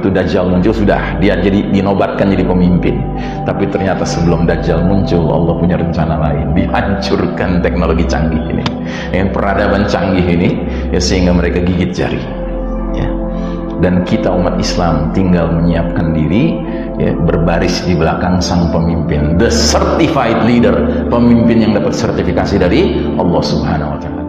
begitu Dajjal muncul sudah dia jadi dinobatkan jadi pemimpin. Tapi ternyata sebelum Dajjal muncul Allah punya rencana lain, dihancurkan teknologi canggih ini, dengan peradaban canggih ini, ya, sehingga mereka gigit jari, ya. Dan kita umat Islam tinggal menyiapkan diri, ya, berbaris di belakang sang pemimpin, the certified leader, pemimpin yang dapat sertifikasi dari Allah Subhanahu wa Ta'ala.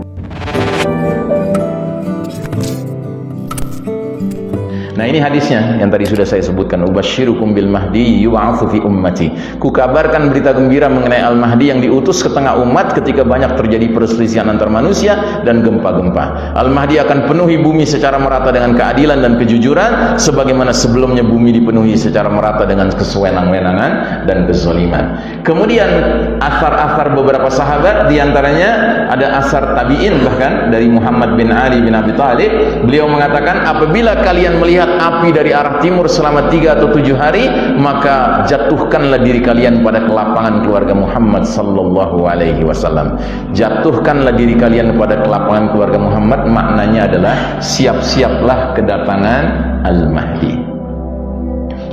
Nah, ini hadisnya yang tadi sudah saya sebutkan, ubasyirukum bil mahdi yub'atsu fi ummati. Kukabarkan berita gembira mengenai Al-Mahdi yang diutus ke tengah umat ketika banyak terjadi perselisihan antar manusia dan gempa-gempa. Al-Mahdi akan penuhi bumi secara merata dengan keadilan dan kejujuran sebagaimana sebelumnya bumi dipenuhi secara merata dengan kesewenang-wenangan dan kezaliman. Kemudian asar-asar beberapa sahabat, diantaranya ada asar tabi'in bahkan dari Muhammad bin Ali bin Abi Thalib. Beliau mengatakan, apabila kalian melihat api dari arah timur selama 3 atau 7 hari, maka jatuhkanlah diri kalian pada kelapangan keluarga Muhammad sallallahu alaihi wasallam. Jatuhkanlah diri kalian pada kelapangan keluarga Muhammad, maknanya adalah siap-siaplah kedatangan Al-Mahdi.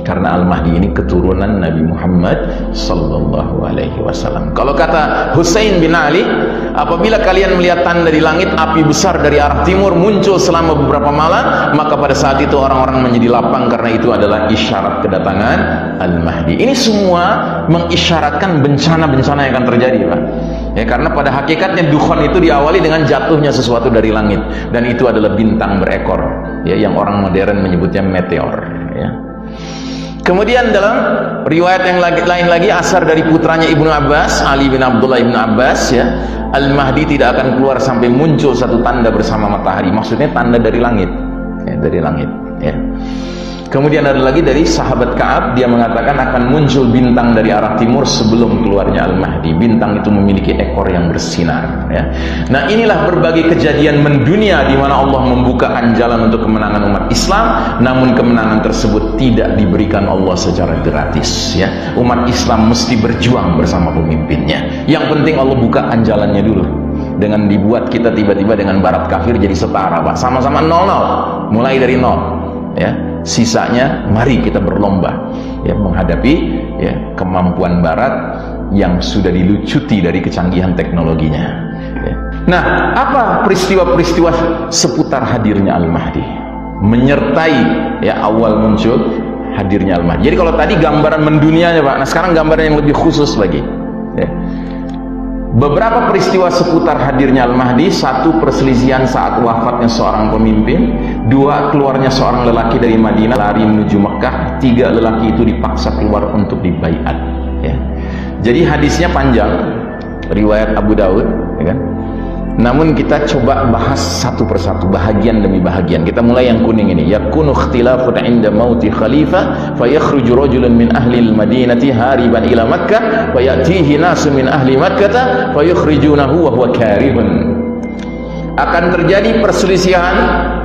Karena Al-Mahdi ini keturunan Nabi Muhammad sallallahu alaihi wasallam. Kalau kata Husain bin Ali, apabila kalian melihat tanda di langit, api besar dari arah timur muncul selama beberapa malam, maka pada saat itu orang-orang menjadi lapang karena itu adalah isyarat kedatangan Al-Mahdi. Ini semua mengisyaratkan bencana-bencana yang akan terjadi, Pak. Ya, karena pada hakikatnya dukhon itu diawali dengan jatuhnya sesuatu dari langit, dan itu adalah bintang berekor, ya, yang orang modern menyebutnya meteor, ya. Kemudian dalam riwayat yang lain lagi, asar dari putranya Ibnu Abbas, Ali bin Abdullah Ibnu Abbas, ya, Al-Mahdi tidak akan keluar sampai muncul satu tanda bersama matahari. Maksudnya tanda dari langit, ya, dari langit, ya. Kemudian ada lagi dari sahabat Ka'ab, dia mengatakan akan muncul bintang dari arah timur sebelum keluarnya Al-Mahdi. Bintang itu memiliki ekor yang bersinar, ya. Nah, inilah berbagai kejadian mendunia di mana Allah membukakan jalan untuk kemenangan umat Islam, namun kemenangan tersebut tidak diberikan Allah secara gratis, ya. Umat Islam mesti berjuang bersama pemimpinnya. Yang penting Allah bukakan jalannya dulu. Dengan dibuat kita tiba-tiba dengan barat kafir jadi setara, Pak. Sama-sama 0-0, mulai dari 0, ya. Sisanya mari kita berlomba, ya, menghadapi, ya, kemampuan barat yang sudah dilucuti dari kecanggihan teknologinya, ya. Nah, apa peristiwa-peristiwa seputar hadirnya Al-Mahdi menyertai, ya, awal muncul hadirnya Al-Mahdi? Jadi kalau tadi gambaran mendunianya, Pak, nah sekarang gambaran yang lebih khusus lagi, ya. Beberapa peristiwa seputar hadirnya Al-Mahdi: satu, perselisihan saat wafatnya seorang pemimpin; dua, keluarnya seorang lelaki dari Madinah lari menuju Mekah; tiga, lelaki itu dipaksa keluar untuk dibaiat, ya. Jadi hadisnya panjang, riwayat Abu Daud, ya kan? Namun kita coba bahas satu persatu, bahagian demi bahagian. Kita mulai yang kuning ini. Yakunu ikhtilafun 'inda mauti khalifah fayakhruju rajulun min ahli al-madinati hariban ila Makkah fayatihi nasun min ahli Makkah fayukhrijunahu wa huwa karihun. Akan terjadi perselisihan,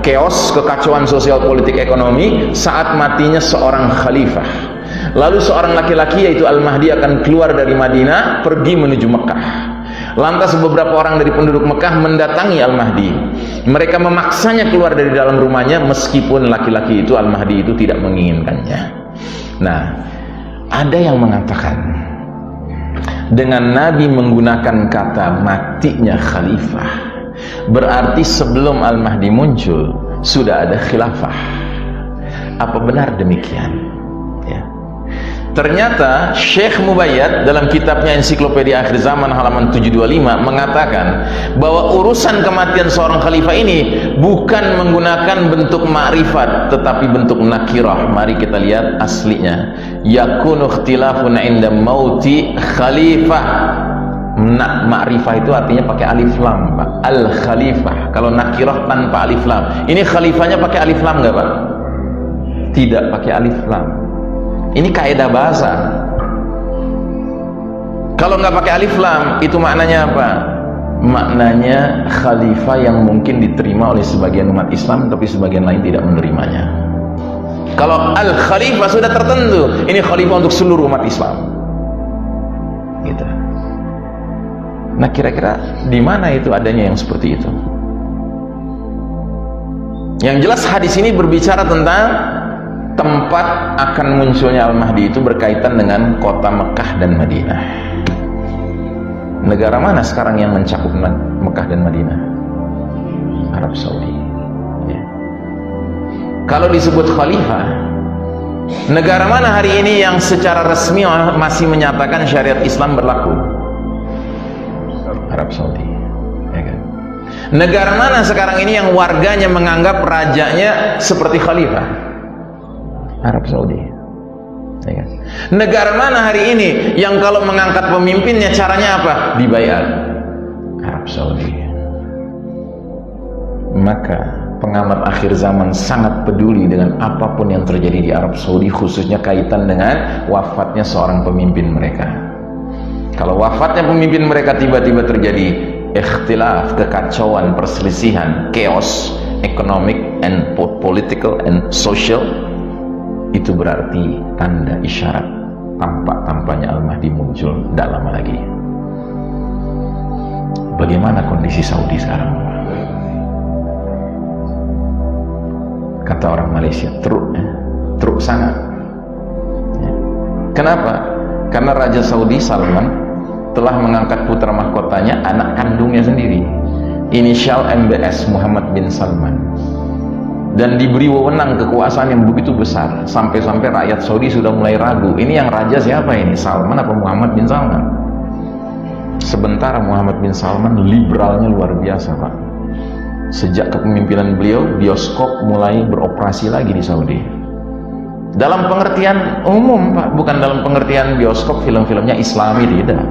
chaos, kekacauan sosial politik ekonomi saat matinya seorang khalifah. Lalu seorang laki-laki yaitu Al-Mahdi akan keluar dari Madinah pergi menuju Mekah. Lantas beberapa orang dari penduduk Mekah mendatangi Al-Mahdi. Mereka memaksanya keluar dari dalam rumahnya meskipun laki-laki itu, Al-Mahdi itu, tidak menginginkannya. Nah, ada yang mengatakan dengan Nabi menggunakan kata matinya khalifah, berarti sebelum Al-Mahdi muncul sudah ada khilafah. Apa benar demikian? Ya. Ternyata Syekh Mubayyad dalam kitabnya Ensiklopedia Akhir Zaman halaman 725 mengatakan bahwa urusan kematian seorang khalifah ini bukan menggunakan bentuk ma'rifat tetapi bentuk nakirah. Mari kita lihat aslinya. Yakunu ikhtilafun 'inda mauti khalifah. Ma'rifah itu artinya pakai alif lam, Pak. Al-khalifah. Kalau nakirah tanpa alif lam. Ini khalifahnya pakai alif lam enggak, Pak? Tidak pakai alif lam. Ini kaidah bahasa. Kalau nggak pakai alif lam, itu maknanya apa? Maknanya khalifah yang mungkin diterima oleh sebagian umat Islam, tapi sebagian lain tidak menerimanya. Kalau al-khalifah sudah tertentu, ini khalifah untuk seluruh umat Islam. Gitu. Nah, kira-kira di mana itu adanya yang seperti itu? Yang jelas hadis ini berbicara tentang tempat akan munculnya Al-Mahdi itu berkaitan dengan kota Mekah dan Madinah. Negara mana sekarang yang mencakup Mekah dan Madinah? Arab Saudi. Ya. Kalau disebut khalifah, negara mana hari ini yang secara resmi masih menyatakan syariat Islam berlaku? Arab Saudi. Ya kan? Negara mana sekarang ini yang warganya menganggap rajanya seperti khalifah? Arab Saudi. Ya kan? Negara mana hari ini yang kalau mengangkat pemimpinnya caranya apa? Dibayar. Arab Saudi. Maka pengamat akhir zaman sangat peduli dengan apapun yang terjadi di Arab Saudi, khususnya kaitan dengan wafatnya seorang pemimpin mereka. Kalau wafatnya pemimpin mereka tiba-tiba terjadi ikhtilaf, kekacauan, perselisihan, chaos, economic and political and social, itu berarti tanda isyarat tampak-tampaknya Al-Mahdi muncul tidak lama lagi. Bagaimana kondisi Saudi sekarang? Kata orang Malaysia, truk sangat. Kenapa? Karena Raja Saudi Salman telah mengangkat putra mahkotanya, anak kandungnya sendiri, inisial MBS, Muhammad bin Salman, dan diberi wewenang kekuasaan yang begitu besar sampai-sampai rakyat Saudi sudah mulai ragu, ini yang raja siapa ini, Salman apa Muhammad bin Salman? Sementara Muhammad bin Salman liberalnya luar biasa, Pak. Sejak kepemimpinan beliau, bioskop mulai beroperasi lagi di Saudi. Dalam pengertian umum, Pak, bukan dalam pengertian bioskop film-filmnya Islami, tidak.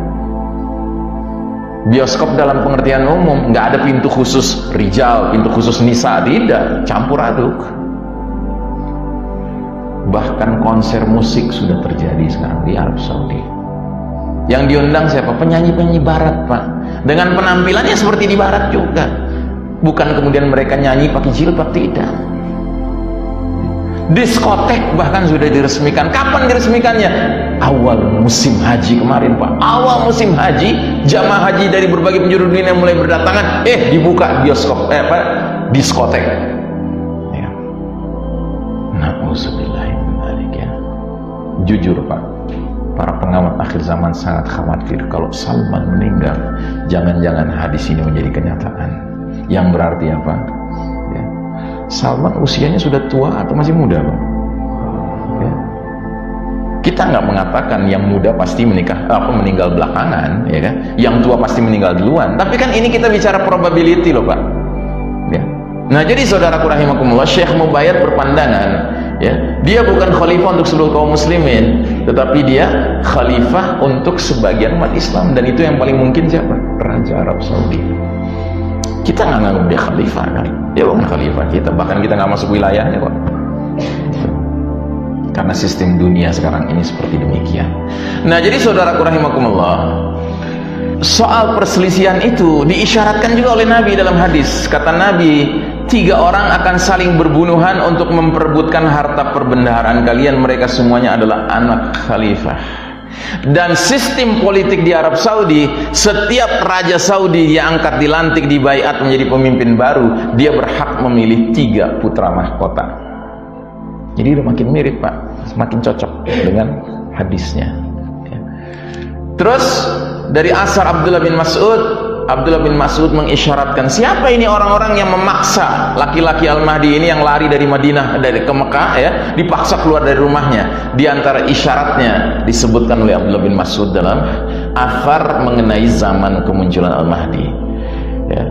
Bioskop dalam pengertian umum, nggak ada pintu khusus rijal, pintu khusus nisa, tidak, campur aduk. Bahkan konser musik sudah terjadi sekarang di Arab Saudi. Yang diundang siapa? Penyanyi-penyanyi barat, Pak. Dengan penampilannya seperti di barat juga. Bukan kemudian mereka nyanyi pakai jilbab, tidak. Diskotek bahkan sudah diresmikan. Kapan diresmikannya? Awal musim haji kemarin, Pak. Awal musim haji, jamaah haji dari berbagai penjuru dunia mulai berdatangan, dibuka bioskop, diskotek. Ya. Na'udzubillahimindzalik, ya. Jujur, Pak, para pengamat akhir zaman sangat khawatir kalau Salman meninggal, jangan-jangan hadis ini menjadi kenyataan. Yang berarti apa? Ya. Salman usianya sudah tua atau masih muda, Pak? Ya. Kita nggak mengatakan yang muda pasti meninggal belakangan, ya kan? Yang tua pasti meninggal duluan. Tapi kan ini kita bicara probability loh, Pak. Ya. Nah, jadi saudaraku rahimakumullah, Syekh Mubayyad berpandangan, ya, dia bukan khalifah untuk seluruh kaum muslimin, tetapi dia khalifah untuk sebagian umat Islam, dan itu yang paling mungkin siapa? Raja Arab Saudi. Kita nggak nganggap dia khalifah, kan? Dia bukan khalifah kita, bahkan kita nggak masuk wilayahnya kok. Karena sistem dunia sekarang ini seperti demikian. Nah, jadi saudaraku rahimakumullah, soal perselisihan itu diisyaratkan juga oleh Nabi dalam hadis. Kata Nabi, 3 orang akan saling berbunuhan untuk memperebutkan harta perbendaharaan kalian. Mereka semuanya adalah anak khalifah. Dan sistem politik di Arab Saudi, setiap raja Saudi yang angkat dilantik, dibaiat menjadi pemimpin baru, dia berhak memilih 3 putra mahkota. Jadi udah makin mirip, Pak, semakin cocok dengan hadisnya. Terus dari asar Abdullah bin Mas'ud mengisyaratkan, siapa ini orang-orang yang memaksa laki-laki Al-Mahdi ini yang lari dari Madinah, dari ke Mekah, ya, dipaksa keluar dari rumahnya. Di antara isyaratnya disebutkan oleh Abdullah bin Mas'ud dalam athar mengenai zaman kemunculan Al-Mahdi, ya.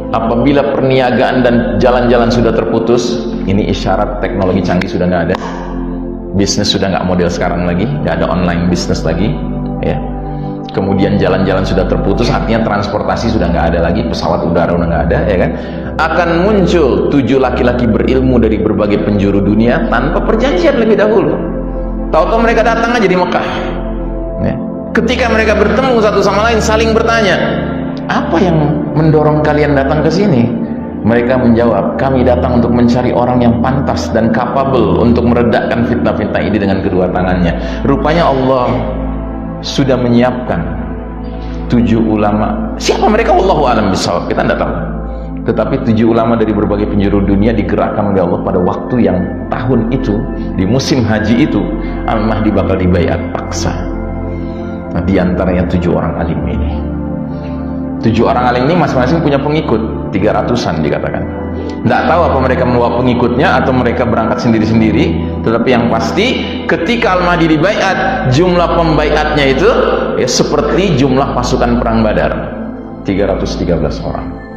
Apabila perniagaan dan jalan-jalan sudah terputus, ini isyarat teknologi canggih sudah nggak ada, bisnis sudah nggak model sekarang lagi, nggak ada online bisnis lagi, ya. Kemudian jalan-jalan sudah terputus, artinya transportasi sudah nggak ada lagi, pesawat udara udah nggak ada, ya kan? Akan muncul 7 laki-laki berilmu dari berbagai penjuru dunia tanpa perjanjian lebih dahulu. Tahu-tahu mereka datang aja di Mekah, ya. Ketika mereka bertemu satu sama lain, saling bertanya, apa yang mendorong kalian datang ke sini? Mereka menjawab, kami datang untuk mencari orang yang pantas dan capable untuk meredakan fitnah-fitnah ini dengan kedua tangannya. Rupanya Allah sudah menyiapkan 7 ulama. Siapa mereka? Wallahu a'lam bishawab. Kita tidak tahu. Tetapi 7 ulama dari berbagai penjuru dunia digerakkan oleh Allah pada waktu yang tahun itu, di musim haji itu, Al-Mahdi bakal dibaiat paksa. Nah, di antaranya 7 orang alim ini. 7 orang alim ini masing-masing punya pengikut, 300-an dikatakan. Tidak tahu apa mereka membawa pengikutnya atau mereka berangkat sendiri-sendiri, tetapi yang pasti ketika Al-Mahdi dibaiat, jumlah pembaiatnya itu ya seperti jumlah pasukan perang Badar, 313 orang.